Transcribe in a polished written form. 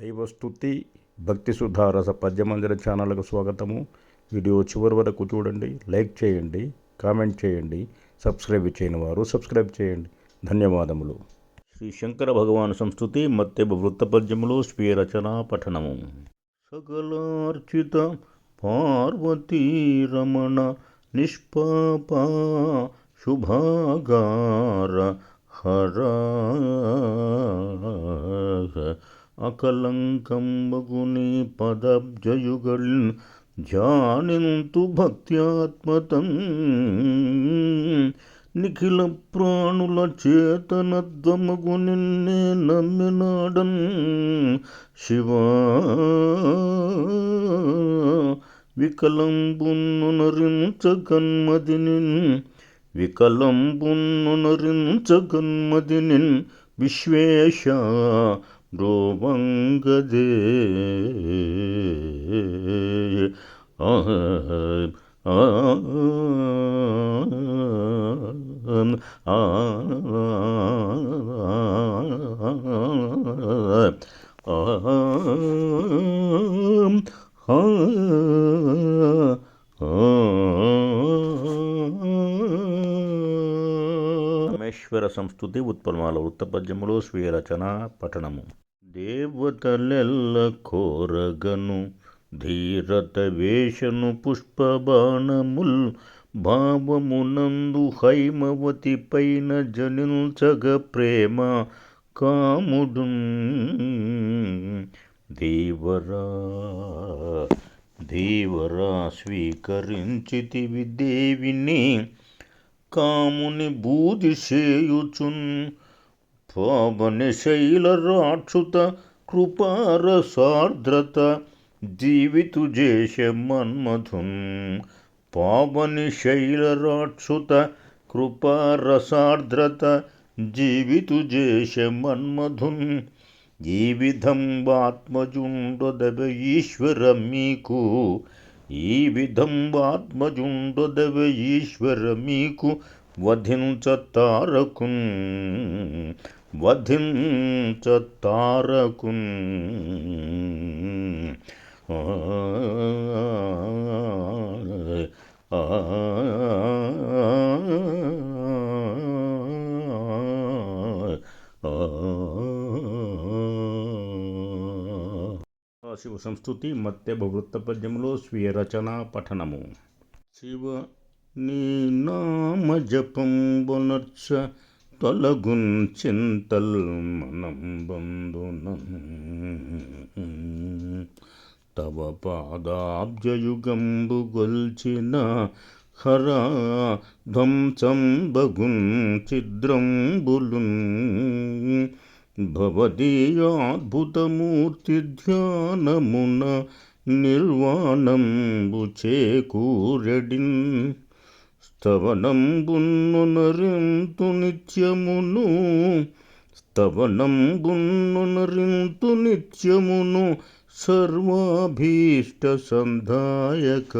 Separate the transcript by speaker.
Speaker 1: దైవస్తుతి భక్తి సుధారస పద్యమందిర ఛానల్కు స్వాగతము. వీడియో చివరి వరకు చూడండి, లైక్ చేయండి, కామెంట్ చేయండి. సబ్స్క్రైబ్ చేయని వారు సబ్స్క్రైబ్ చేయండి. ధన్యవాదములు. శ్రీ శంకర భగవాన్ సంస్తుతి మత్తెబ వృత్త పద్యములు స్వీయ రచన పఠనము. సకలార్చిత పార్వతీ రమణ నిష్పాప శుభాగార హర అకలంకంబగుని పదబ్జయుగళ్ ధ్యానింతు భక్త్యాత్మతం నిఖిల ప్రాణుల చేతనద్వమగు నిన్నే నమ్మినాడన్ శివా వికలంబున్నరించగన్మదినిన్ విశ్వేశ బ్రోవంగదే రామేశ్వర సంస్తుతి ఉత్పలమాల వృత్తపద్యములు స్వీయ రచన పఠనము. దేవతలెల్ల కోరగను ధీరత వేషను పుష్పబాణముల్ భావమునందు హైమవతి పైన జనించగ ప్రేమ కాముడు దేవరా స్వీకరించితివి దేవిని కాముని బూది చేయుచున్ పావని శైల రాక్షుత కృపారసార్ద్రత జీవితు జేష మన్మధున్ పావని శైల రాక్షుత కృపారసార్ద్రత జీవితు జేష మన్మధున్ ఈ విధంబాత్మజుండొదవ ఈశ్వర మీకు ఈ విధంబాత్మజుండొదవ ఈశ్వర మీకు వధించతారకున్ శివ సంస్తుతి మత్తెబ వృత్త పద్యములో స్వీయ రచన పఠనము. శివ నీ నామ జపంబునర్చ తొలగున్ చింతల్ మనం బంధునం తవ పాదాబ్జయుగంబు గొల్చిన హర ధ్వంసంబగున్ ఛిద్రంబులున్ భవదీయాద్భుతమూర్తి ధ్యానమున నిర్వాణంబు చేకూరెడిన్ స్తవనంబున్ను నరింతు నిత్యమును సర్వాభీష్ట సంధాయక